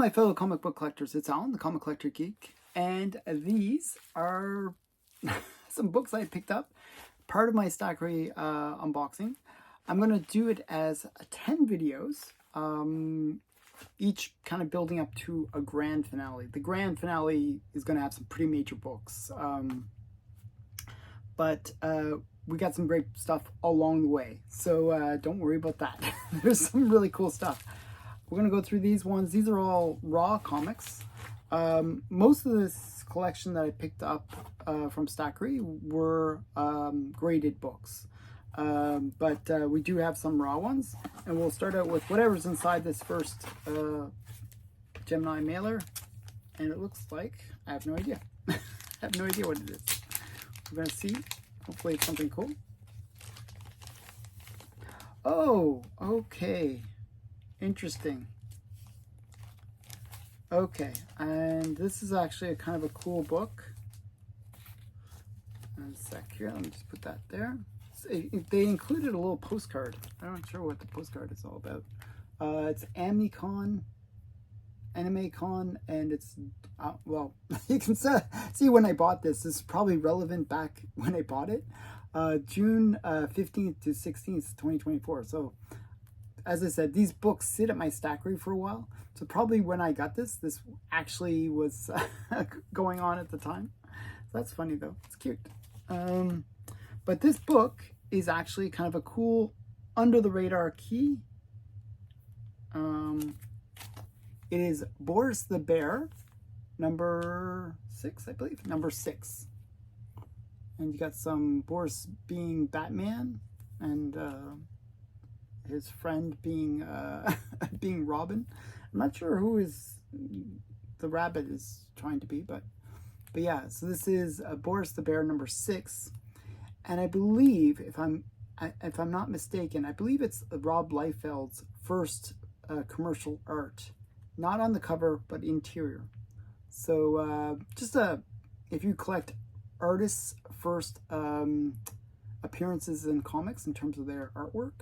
my fellow comic book collectors, it's Alan, the Comic Collector Geek, and these are some books I picked up, part of my Stackry unboxing. I'm going to do it as 10 videos, each kind of building up to a grand finale. The grand finale is going to have some pretty major books, but we got some great stuff along the way, so don't worry about that. There's some really cool stuff. We're going to go through these ones. These are all raw comics. Most of this collection that I picked up from Stackry were graded books. But we do have some raw ones. And we'll start out with whatever's inside this first Gemini mailer. And it looks like, I have no idea. I have no idea what it is. We're going to see. Hopefully it's something cool. Oh, okay. Interesting. Okay, and this is actually a kind of a cool book. One sec here, let me just put that there. So they included a little postcard. I'm not sure what the postcard is all about. It's AnimeCon, and it's, well, you can see when I bought this. This is probably relevant back when I bought it. June 15th to 16th, 2024. So, as I said, these books sit at my Stackry for a while. So probably when I got this actually was going on at the time. So that's funny though. It's cute. But this book is actually kind of a cool under the radar key. It is Boris the Bear, number 6, I believe. Number 6. And you got some Boris being Batman and his friend being being Robin. I'm not sure who the rabbit is trying to be, but yeah. So this is Boris the Bear number 6, and I believe if I'm not mistaken, I believe it's Rob Liefeld's first commercial art, not on the cover but interior. So just if you collect artists' first appearances in comics in terms of their artwork,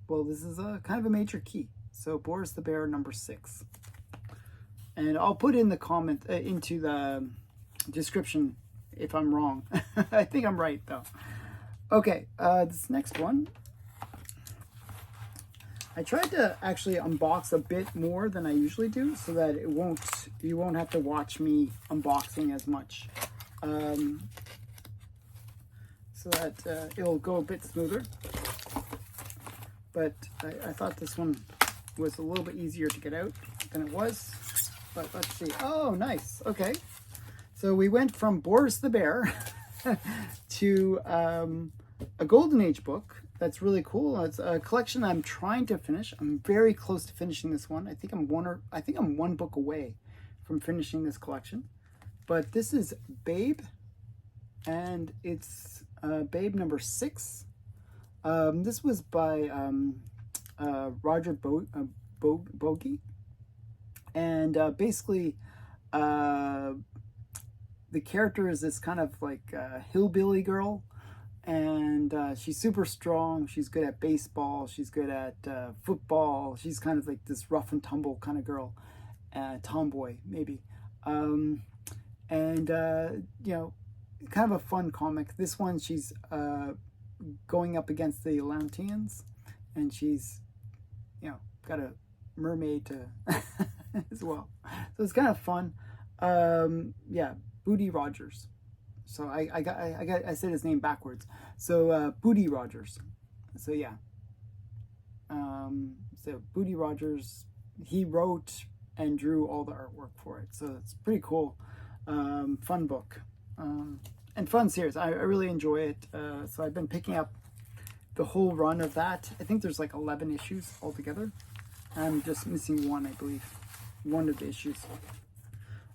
well, this is a kind of a major key. So Boris the Bear number 6, and I'll put in the comment into the description if I'm wrong. I think I'm right though. Okay, this next one, I tried to actually unbox a bit more than I usually do, so that you won't have to watch me unboxing as much, so that it'll go a bit smoother. But I thought this one was a little bit easier to get out than it was. But let's see. Oh, nice. Okay. So we went from Boris the Bear to a Golden Age book. That's really cool. It's a collection I'm trying to finish. I'm very close to finishing this one. I think I'm one book away from finishing this collection. But this is Babe, and it's Babe number 6. This was by Roger Bogey, and basically the character is this kind of like hillbilly girl, and she's super strong. She's good at baseball. She's good at football. She's kind of like this rough and tumble kind of girl, tomboy maybe, and you know, kind of a fun comic. This one, she's going up against the Atlanteans, and she's, you know, got a mermaid to as well. So it's kind of fun. Yeah, Booty Rogers. So I said his name backwards. So Booty Rogers. So yeah. So Booty Rogers, he wrote and drew all the artwork for it. So it's pretty cool. Fun book. And fun series. I really enjoy it. So I've been picking up the whole run of that. I think there's like 11 issues altogether. I'm just missing one, I believe. One of the issues.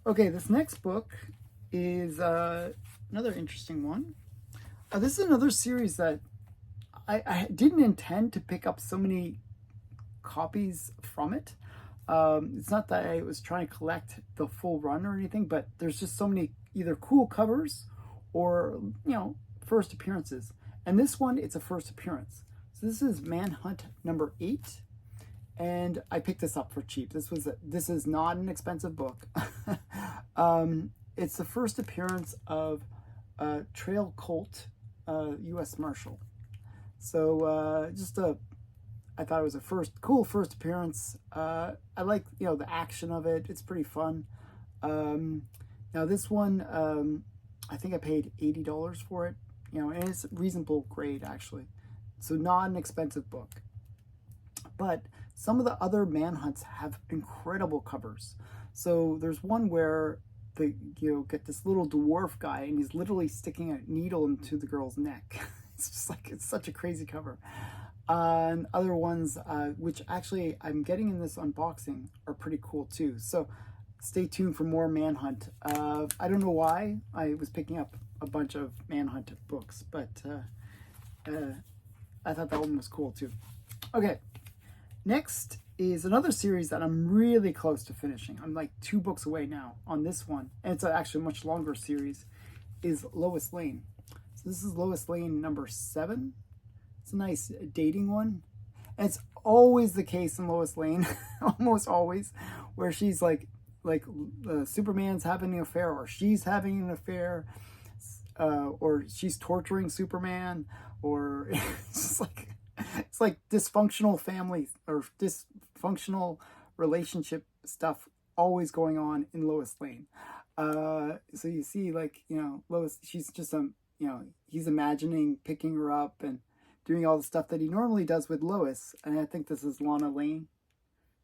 Okay, this next book is another interesting one. This is another series that I didn't intend to pick up so many copies from it. It's not that I was trying to collect the full run or anything, but there's just so many either cool covers or, you know, first appearances. And this one, it's a first appearance. So this is Manhunt number 8. and I picked this up for cheap. This is not an expensive book. It's the first appearance of Trail Colt, U.S. Marshal. So I thought it was a cool first appearance. I like, the action of it. It's pretty fun. Now this one, I think I paid $80 for it, and it's reasonable grade actually. So not an expensive book. But some of the other Manhunts have incredible covers. So there's one where get this little dwarf guy and he's literally sticking a needle into the girl's neck. It's just like, it's such a crazy cover. And other ones, which actually I'm getting in this unboxing, are pretty cool too. So stay tuned for more Manhunt. I don't know why I was picking up a bunch of Manhunt books, but I thought that one was cool too. Okay, next is another series that I'm really close to finishing. I'm like 2 books away now on this one, and it's actually a much longer series, is Lois Lane. So this is Lois Lane number 7. It's a nice dating one. And it's always the case in Lois Lane, almost always, where she's like Superman's having an affair, or she's having an affair, or she's torturing Superman, or it's like dysfunctional family or dysfunctional relationship stuff always going on in Lois Lane. So you see, Lois, she's just he's imagining picking her up and doing all the stuff that he normally does with Lois. And I think this is Lana Lane,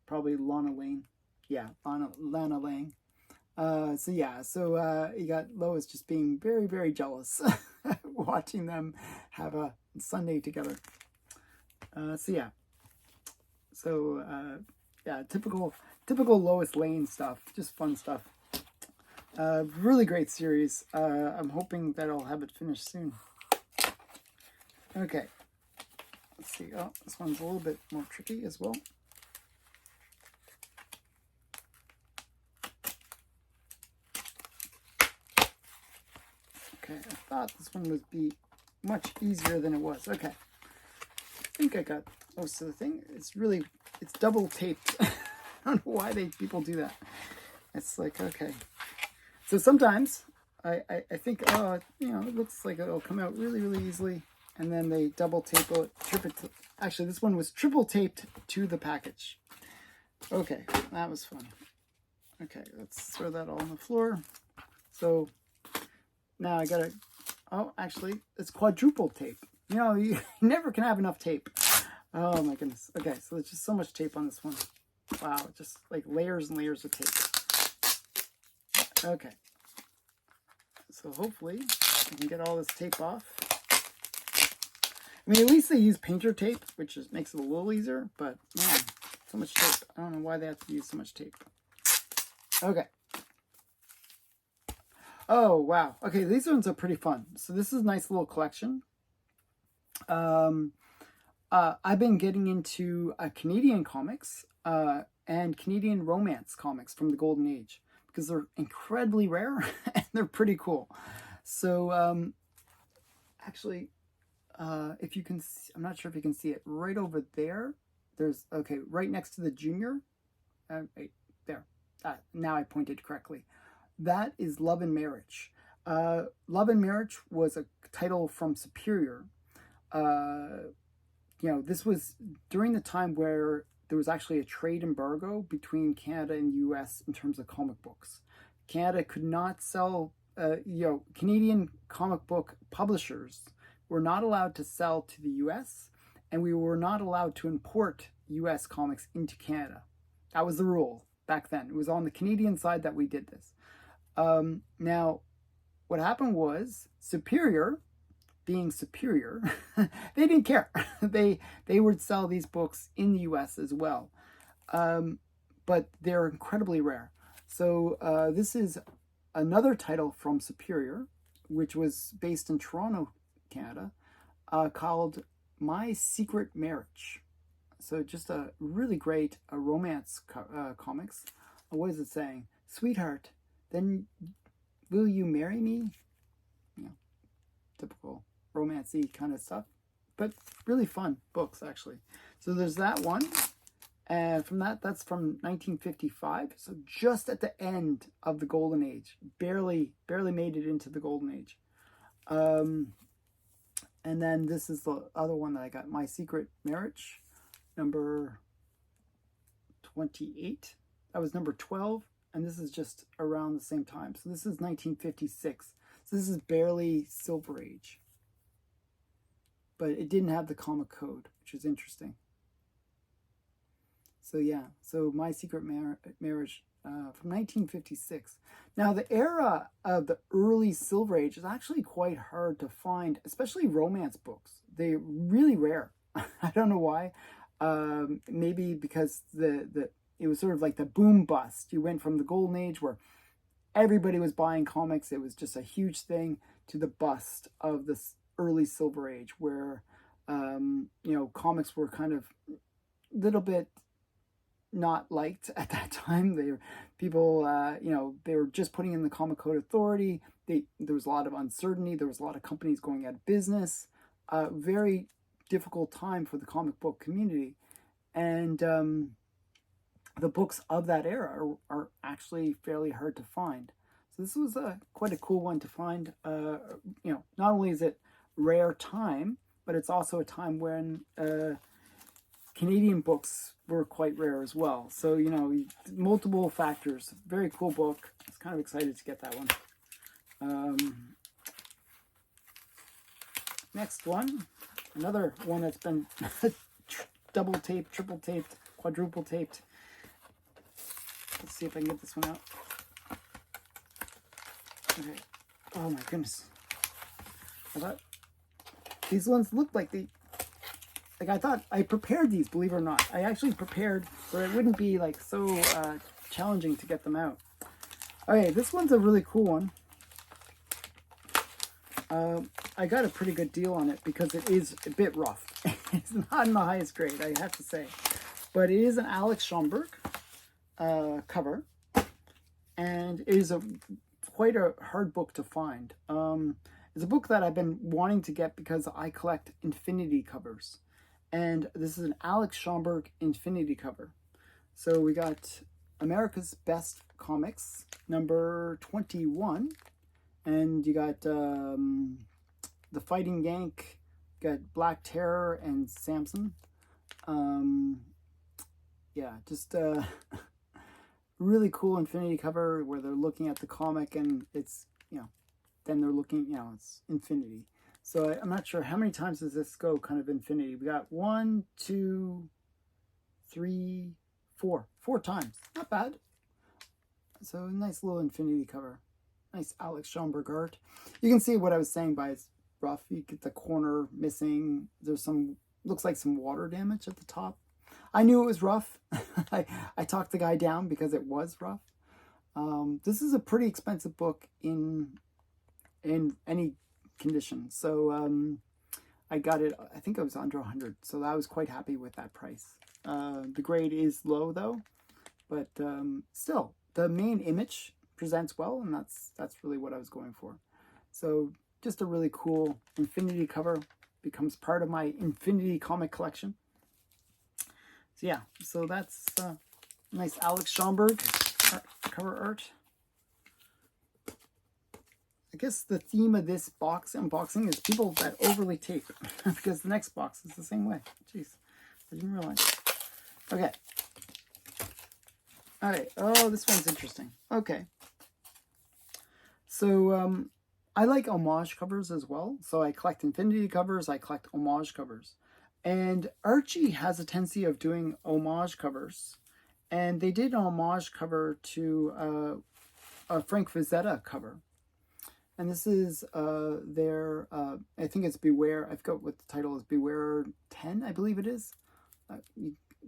probably Lana Lane. Yeah, Lana Lang. So you got Lois just being very, very jealous, watching them have a Sunday together. Typical Lois Lane stuff, just fun stuff. Really great series. I'm hoping that I'll have it finished soon. Okay, let's see. Oh, this one's a little bit more tricky as well. Okay, I thought this one would be much easier than it was. Okay, I think I got most of the thing. It's double taped. I don't know why people do that. It's like, okay. So sometimes I think, it looks like it'll come out really, really easily. And then they double tape it, actually this one was triple taped to the package. Okay, that was fun. Okay, let's throw that all on the floor. So now I gotta, actually, it's quadruple tape. You never can have enough tape. Oh my goodness. Okay, so there's just so much tape on this one. Wow, just like layers and layers of tape. Okay. So hopefully I can get all this tape off. I mean, at least they use painter tape, which makes it a little easier, but man, so much tape. I don't know why they have to use so much tape. Okay. Oh, wow. Okay, these ones are pretty fun. So this is a nice little collection. I've been getting into Canadian comics and Canadian romance comics from the Golden Age because they're incredibly rare and they're pretty cool. So actually, if you can see, I'm not sure if you can see it right over there. There's, okay, right next to the junior. Right there. Now I pointed correctly. That is Love and Marriage. Love and Marriage was a title from Superior. This was during the time where there was actually a trade embargo between Canada and the US in terms of comic books. Canada could not sell, Canadian comic book publishers were not allowed to sell to the US, and we were not allowed to import US comics into Canada. That was the rule back then. It was on the Canadian side that we did this. Now, what happened was Superior, being Superior, they didn't care. They would sell these books in the US as well. But they're incredibly rare. So this is another title from Superior, which was based in Toronto, Canada, called My Secret Marriage. So just a really great romance comics. What is it saying? Sweetheart, then will you marry me? Typical romancy kind of stuff, but really fun books actually. So there's that one, And from that's from 1955. So just at the end of the Golden Age. Barely made it into the Golden Age. And then this is the other one that I got, My Secret Marriage, number 28. That was number 12, and this is just around the same time. So this is 1956. So this is barely Silver Age. But it didn't have the comic code, which is interesting. So yeah, so My Secret Marriage from 1956. Now the era of the early Silver Age is actually quite hard to find, especially romance books. They're really rare. I don't know why. Maybe because it was sort of like the boom bust. You went from the Golden Age where everybody was buying comics, it was just a huge thing, to the bust of this early Silver Age where comics were kind of a little bit not liked at that time. They were just putting in the Comic Code Authority. There was a lot of uncertainty. There was a lot of companies going out of business. Very difficult time for the comic book community, and the books of that era are actually fairly hard to find. So this was quite a cool one to find. Not only is it rare time, but it's also a time when Canadian books were quite rare as well. So, multiple factors. Very cool book. I was kind of excited to get that one. Next one. Another one that's been double taped, triple taped, quadruple taped. Let's see if I can get this one out. Okay. Oh my goodness. I thought these ones looked like I thought I prepared these, believe it or not. I actually prepared where it wouldn't be like so challenging to get them out. Okay, this one's a really cool one. I got a pretty good deal on it because it is a bit rough. It's not in the highest grade, I have to say. But it is an Alex Schomburg cover. And it is quite a hard book to find. It's a book that I've been wanting to get because I collect Infinity covers. And this is an Alex Schomburg Infinity cover. So we got America's Best Comics, number 21. And you got The Fighting Yank, you got Black Terror and Samson. Just really cool Infinity cover where they're looking at the comic and it's, then they're looking, it's Infinity. So I'm not sure how many times does this go kind of Infinity. We got 1, 2, 3, 4. 4 times. Not bad. So a nice little Infinity cover. Nice Alex Schomburg art. You can see what I was saying by it's rough. You get the corner missing. There's looks like some water damage at the top. I knew it was rough. I talked the guy down because it was rough. This is a pretty expensive book in any condition. So I got it, I think it was under 100. So I was quite happy with that price. The grade is low though, but still the main image presents well, and that's really what I was going for. So just a really cool Infinity cover, becomes part of my Infinity comic collection. So yeah, so that's nice Alex Schomburg cover art. I guess the theme of this unboxing is people that overly tape, because the next box is the same way. Jeez, I didn't realize. Okay. All right. Oh, this one's interesting. Okay. So I like homage covers as well. So I collect Infinity covers. I collect homage covers. And Archie has a tendency of doing homage covers. And they did an homage cover to a Frank Frazetta cover. And this is their, I think it's Beware. I forgot what the title is. Beware 10, I believe it is.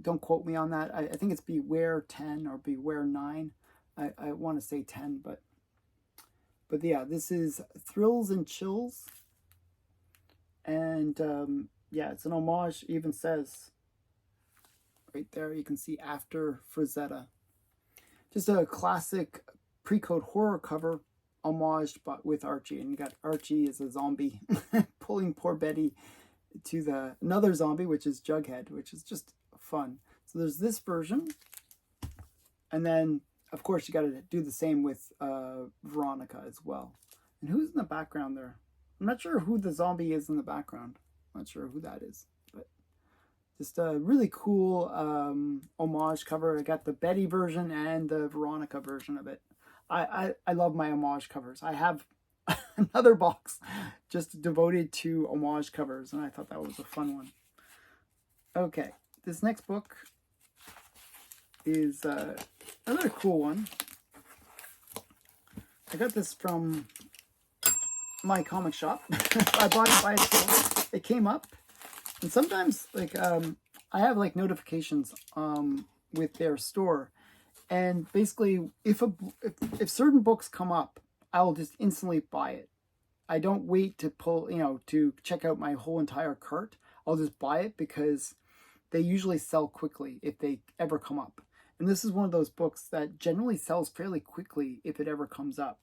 Don't quote me on that. I think it's Beware 10 or Beware 9. I want to say 10, but yeah, this is Thrills and Chills. And yeah, it's an homage. It even says right there, you can see after Frazetta. Just a classic pre-code horror cover, homaged but with Archie. And you got Archie as a zombie pulling poor Betty to another zombie, which is Jughead, which is just fun. So there's this version. And then, of course, you got to do the same with Veronica as well. And who's in the background there? I'm not sure who the zombie is in the background. I'm not sure who that is. But just a really cool homage cover. I got the Betty version and the Veronica version of it. I love my homage covers. I have another box just devoted to homage covers, and I thought that was a fun one. Okay, this next book is another cool one. I got this from my comic shop. I bought it by itself. It came up, and sometimes like I have like notifications with their store, and basically if certain books come up, I'll just instantly buy it. I don't wait to pull, to check out my whole entire cart. I'll just buy it because they usually sell quickly if they ever come up. And this is one of those books that generally sells fairly quickly if it ever comes up,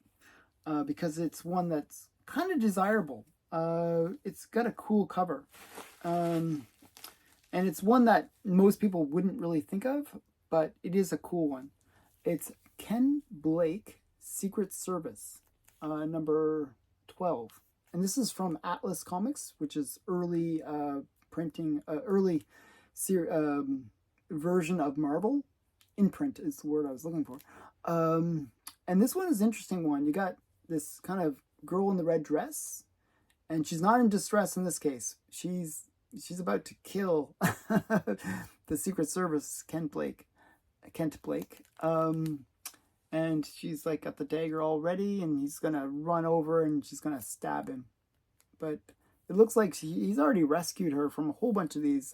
because it's one that's kind of desirable. It's got a cool cover. And it's one that most people wouldn't really think of, but it is a cool one. It's Ken Blake, Secret Service, number 12. And this is from Atlas Comics, which is early printing, early version of Marvel. Imprint is the word I was looking for. And this one is an interesting one. You got this kind of girl in the red dress, and she's not in distress in this case. She's about to kill the Secret Service, Kent Blake. And she's like got the dagger all ready, and he's gonna run over and she's gonna stab him. But it looks like he's already rescued her from a whole bunch of these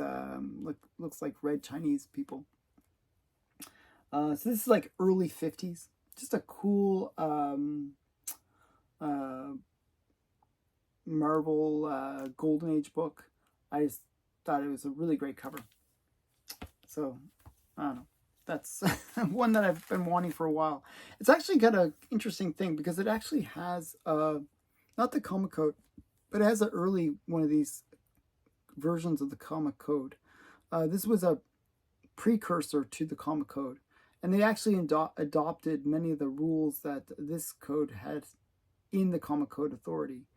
looks like red Chinese people. So this is like early 50s. Just a cool Marvel Golden Age book. I just thought it was a really great cover. So, I don't know. That's one that I've been wanting for a while. It's actually got an interesting thing because it actually has, not the comic code, but it has an early one of these versions of the comic code. This was a precursor to the comic code. And they actually adopted many of the rules that this code had in the Comic Code Authority.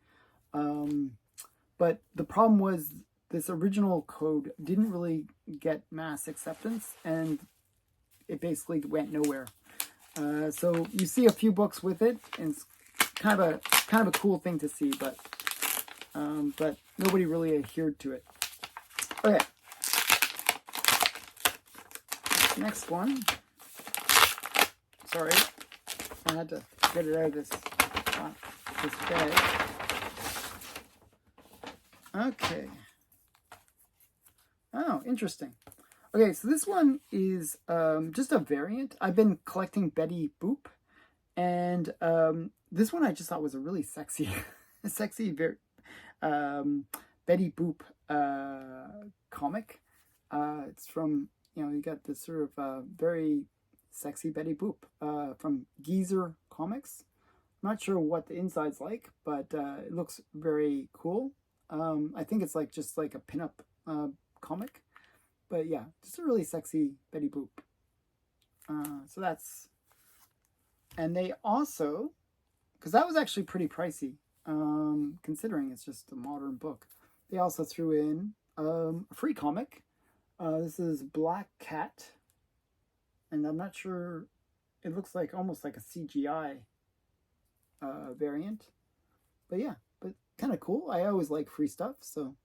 But the problem was this original code didn't really get mass acceptance, and it basically went nowhere. So you see a few books with it, and it's kind of a cool thing to see, but nobody really adhered to it. Okay. Next one. Sorry, I had to get it out of this bag. Okay. Oh, interesting. Okay, so this one is just a variant. I've been collecting Betty Boop, and this one I just thought was a really sexy Betty Boop comic. It's from, you got this sort of very sexy Betty Boop from Geezer Comics. I'm not sure what the inside's like, but it looks very cool. I think it's just like a pinup comic. But yeah, just a really sexy Betty Boop. So that's... And they also... Because that was actually pretty pricey, considering it's just a modern book. They also threw in a free comic. This is Black Cat. And I'm not sure, it looks like almost like a CGI variant. But yeah, but kind of cool. I always like free stuff, so.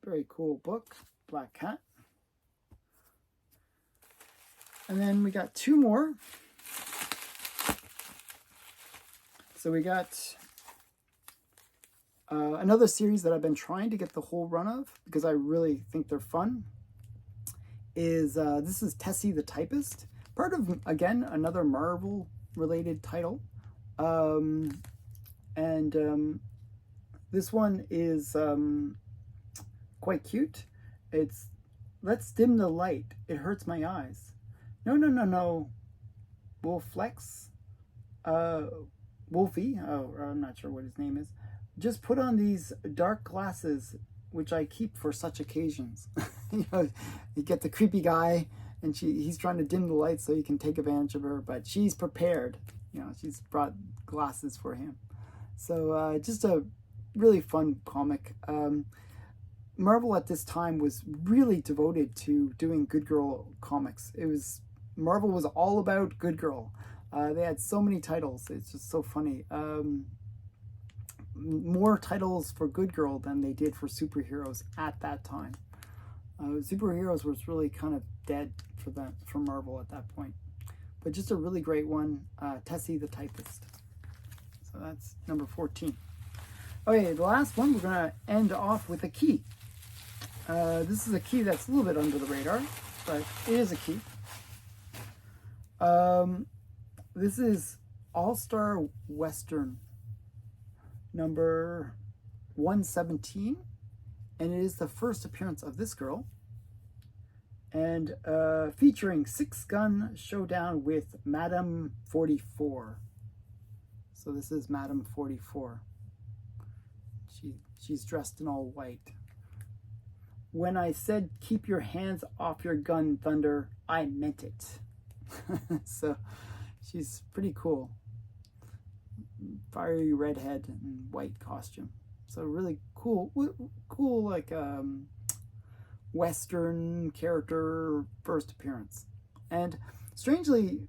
Very cool book, Black Cat. And then we got two more. So we got another series that I've been trying to get the whole run of because I really think they're fun. This is Tessy the Typist, part of, again, another Marvel related title. This one is quite cute. It's, let's dim the light, it hurts my eyes. No. Wolflex, Wolfie, I'm not sure what his name is. Just put on these dark glasses which I keep for such occasions. You know, you get the creepy guy, and he's trying to dim the lights so he can take advantage of her, but she's prepared. You know, she's brought glasses for him. So just a really fun comic. Marvel at this time was really devoted to doing good girl comics. Marvel was all about good girl. They had so many titles. It's just so funny. More titles for good girl than they did for superheroes at that time. Superheroes was really kind of dead for Marvel at that point. But just a really great one, Tessy the Typist. So that's number 14. Okay, the last one, we're going to end off with a key. This is a key that's a little bit under the radar, but it is a key. This is All-Star Western number 117, and it is the first appearance of this girl, and featuring 6-gun showdown with Madame 44. So this is Madame 44. She's dressed in all white. When I said keep your hands off your gun, Thunder, I meant it. So she's pretty cool. Fiery redhead and white costume. So really cool like Western character first appearance. And strangely,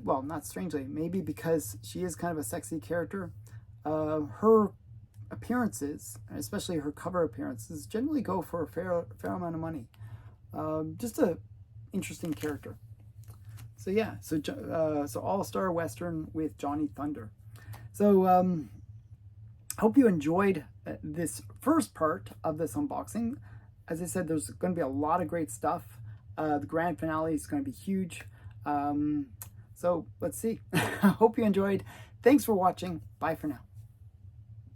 well, not strangely, maybe because she is kind of a sexy character, her appearances, especially her cover appearances, generally go for a fair amount of money. Just a interesting character. So yeah, so All-Star Western with Johnny Thunder. So hope you enjoyed this first part of this unboxing. As I said, there's going to be a lot of great stuff. The grand finale is going to be huge. So let's see. Hope you enjoyed. Thanks for watching. Bye for now.